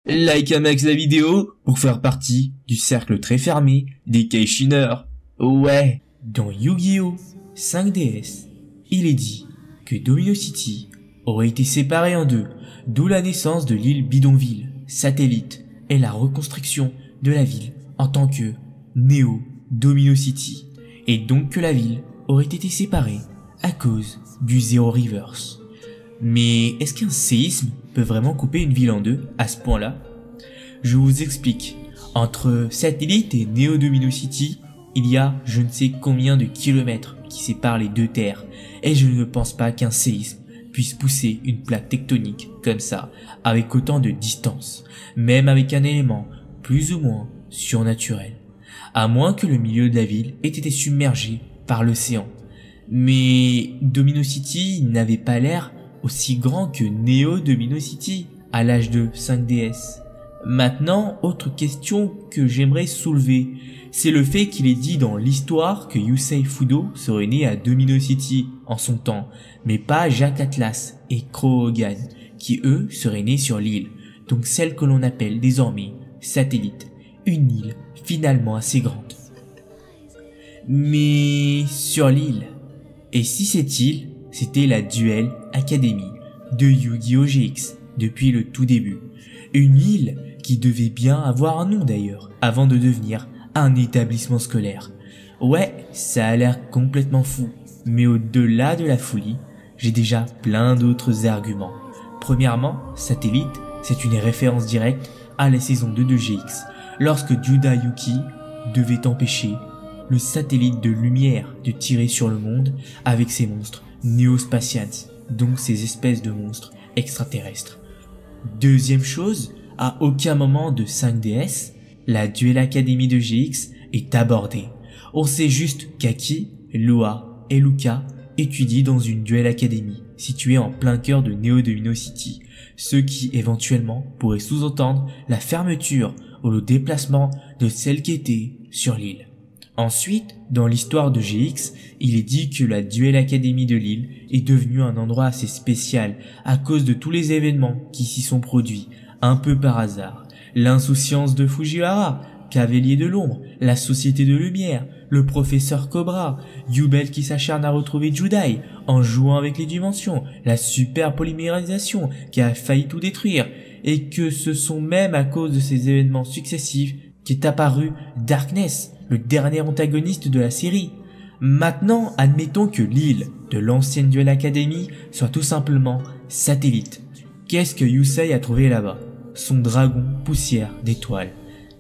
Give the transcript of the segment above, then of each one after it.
Like un max la vidéo pour faire partie du cercle très fermé des Keishiners. Ouais, dans Yu-Gi-Oh! 5DS, il est dit que Domino City aurait été séparé en deux, d'où la naissance de l'île Bidonville, satellite, et la reconstruction de la ville en tant que Neo Domino City, et donc que la ville aurait été séparée à cause du Zero Reverse. Mais est-ce qu'un séisme peut vraiment couper une ville en deux à ce point-là? Je vous explique. Entre Satellite et Neo Domino City, il y a je ne sais combien de kilomètres qui séparent les deux terres, et je ne pense pas qu'un séisme puisse pousser une plaque tectonique comme ça, avec autant de distance, même avec un élément plus ou moins surnaturel, à moins que le milieu de la ville ait été submergé par l'océan. Mais Domino City n'avait pas l'air aussi grand que Neo Domino City à l'âge de 5DS. Maintenant, autre question que j'aimerais soulever, c'est le fait qu'il est dit dans l'histoire que Yusei Fudo serait né à Domino City en son temps, mais pas Jacques Atlas et Crow Hogan, qui eux seraient nés sur l'île, donc celle que l'on appelle désormais Satellite, une île finalement assez grande. Mais sur l'île, et si cette île, c'était la Duel Academy de Yu-Gi-Oh! GX depuis le tout début. Une île qui devait bien avoir un nom d'ailleurs, avant de devenir un établissement scolaire. Ouais, ça a l'air complètement fou, mais au-delà de la folie, j'ai déjà plein d'autres arguments. Premièrement, Satellite, c'est une référence directe à la saison 2 de GX, lorsque Juda Yuki devait empêcher le satellite de lumière de tirer sur le monde avec ses monstres Neo-Spacians, donc ces espèces de monstres extraterrestres. Deuxième chose, à aucun moment de 5DS, la Duel Academy de GX est abordée. On sait juste qu'Aki, Loa et Luca étudient dans une Duel Academy située en plein cœur de Neo Domino City, ce qui éventuellement pourrait sous-entendre la fermeture ou le déplacement de celle qui était sur l'île. Ensuite, dans l'histoire de GX, il est dit que la Duel Academy de l'île est devenue un endroit assez spécial à cause de tous les événements qui s'y sont produits, un peu par hasard. L'insouciance de Fujiwara, Cavalier de l'ombre, la Société de lumière, le professeur Cobra, Yubel qui s'acharne à retrouver Judai en jouant avec les dimensions, la super polymérisation qui a failli tout détruire, et que ce sont même à cause de ces événements successifs qu'est apparu Darkness, le dernier antagoniste de la série. Maintenant, admettons que l'île de l'ancienne Duel Academy soit tout simplement Satellite. Qu'est-ce que Yusei a trouvé là-bas? Son dragon poussière d'étoiles.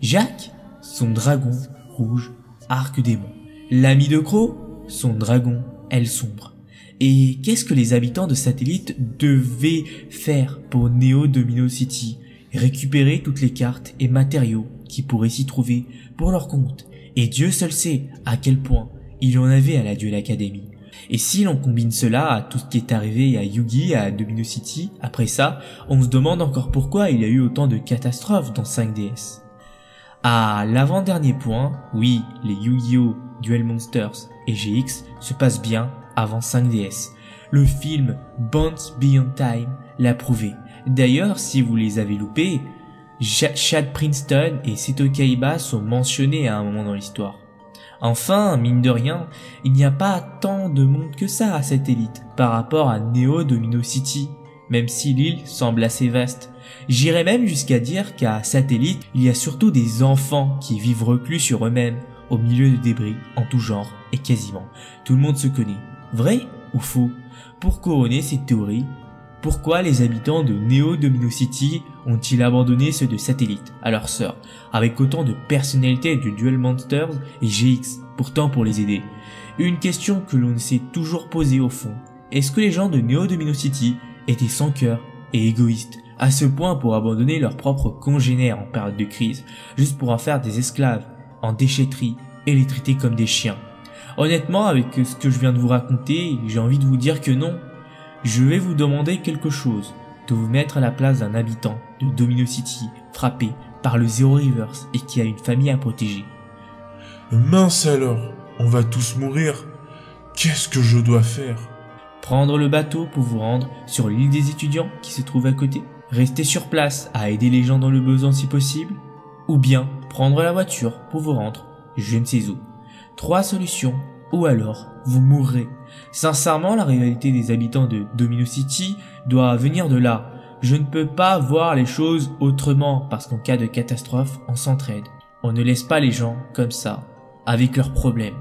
Jacques, son dragon rouge arc démon. L'ami de Crow, son dragon aile sombre. Et qu'est-ce que les habitants de Satellite devaient faire pour Neo Domino City? Récupérer toutes les cartes et matériaux qui pourraient s'y trouver pour leur compte. Et Dieu seul sait à quel point il y en avait à la Duel Academy. Et si l'on combine cela à tout ce qui est arrivé à Yugi, à Domino City, après ça, on se demande encore pourquoi il y a eu autant de catastrophes dans 5DS. À l'avant-dernier point, oui, les Yu-Gi-Oh! Duel Monsters et GX se passent bien avant 5DS. Le film Bonds Beyond Time l'a prouvé. D'ailleurs, si vous les avez loupés, Chad Princeton et Seto Kaiba sont mentionnés à un moment dans l'histoire. Enfin, mine de rien, il n'y a pas tant de monde que ça à Satellite par rapport à Neo Domino City, même si l'île semble assez vaste. J'irais même jusqu'à dire qu'à Satellite, il y a surtout des enfants qui vivent reclus sur eux-mêmes, au milieu de débris en tout genre et quasiment tout le monde se connaît. Vrai ou faux? Pour couronner cette théorie, pourquoi les habitants de Neo Domino City ont-ils abandonné ceux de Satellite à leur sœur, avec autant de personnalités du Duel Monsters et GX, pourtant pour les aider? Une question que l'on ne s'est toujours posée au fond. Est-ce que les gens de Neo Domino City étaient sans cœur et égoïstes, à ce point pour abandonner leurs propres congénères en période de crise, juste pour en faire des esclaves, en déchetterie, et les traiter comme des chiens? Honnêtement, avec ce que je viens de vous raconter, j'ai envie de vous dire que non. Je vais vous demander quelque chose, de vous mettre à la place d'un habitant de Domino City frappé par le Zero Reverse et qui a une famille à protéger. Mince alors, on va tous mourir. Qu'est-ce que je dois faire? Prendre le bateau pour vous rendre sur l'île des étudiants qui se trouve à côté, rester sur place à aider les gens dans le besoin si possible, ou bien prendre la voiture pour vous rendre je ne sais où. 3 solutions, ou alors vous mourrez. Sincèrement, la rivalité des habitants de Domino City doit venir de là. Je ne peux pas voir les choses autrement parce qu'en cas de catastrophe, on s'entraide. On ne laisse pas les gens comme ça, avec leurs problèmes.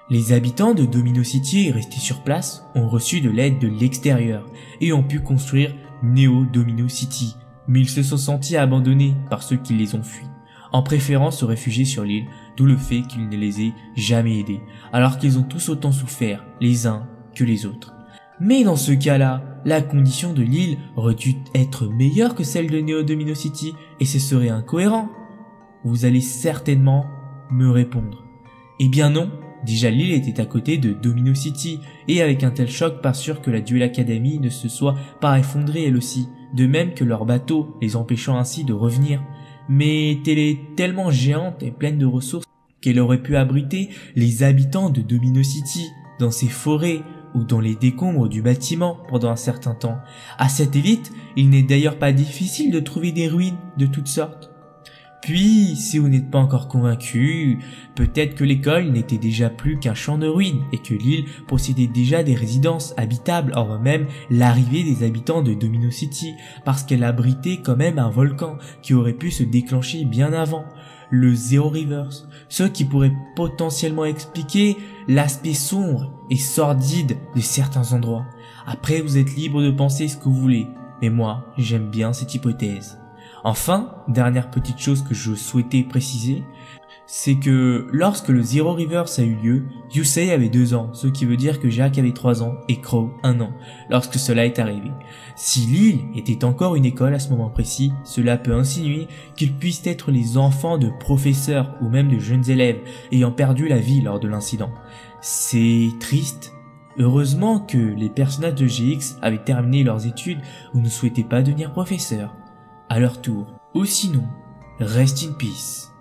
Les habitants de Domino City restés sur place ont reçu de l'aide de l'extérieur et ont pu construire Neo Domino City, mais ils se sont sentis abandonnés par ceux qui les ont fuis, en préférant se réfugier sur l'île, d'où le fait qu'ils ne les aient jamais aidés, alors qu'ils ont tous autant souffert, les uns que les autres. Mais dans ce cas-là, la condition de l'île aurait dû être meilleure que celle de Neo Domino City, et ce serait incohérent. Vous allez certainement me répondre. Eh bien non, déjà l'île était à côté de Domino City, et avec un tel choc, pas sûr que la Duel Academy ne se soit pas effondrée elle aussi, de même que leur bateau, les empêchant ainsi de revenir. Mais elle est tellement géante et pleine de ressources qu'elle aurait pu abriter les habitants de Domino City, dans ses forêts, ou dans les décombres du bâtiment pendant un certain temps. À cette élite, il n'est d'ailleurs pas difficile de trouver des ruines de toutes sortes. Puis, si vous n'êtes pas encore convaincu, peut-être que l'école n'était déjà plus qu'un champ de ruines et que l'île possédait déjà des résidences habitables avant même l'arrivée des habitants de Domino City, parce qu'elle abritait quand même un volcan qui aurait pu se déclencher bien avant, le Zero Rivers, ce qui pourrait potentiellement expliquer l'aspect sombre et sordide de certains endroits. Après, vous êtes libre de penser ce que vous voulez, mais moi, j'aime bien cette hypothèse. Enfin, dernière petite chose que je souhaitais préciser, c'est que lorsque le Zero Rivers a eu lieu, Yusei avait 2 ans, ce qui veut dire que Jack avait 3 ans et Crow 1 an, lorsque cela est arrivé. Si l'île était encore une école à ce moment précis, cela peut insinuer qu'ils puissent être les enfants de professeurs ou même de jeunes élèves ayant perdu la vie lors de l'incident. C'est triste. Heureusement que les personnages de GX avaient terminé leurs études ou ne souhaitaient pas devenir professeurs à leur tour. Ou sinon, rest in peace.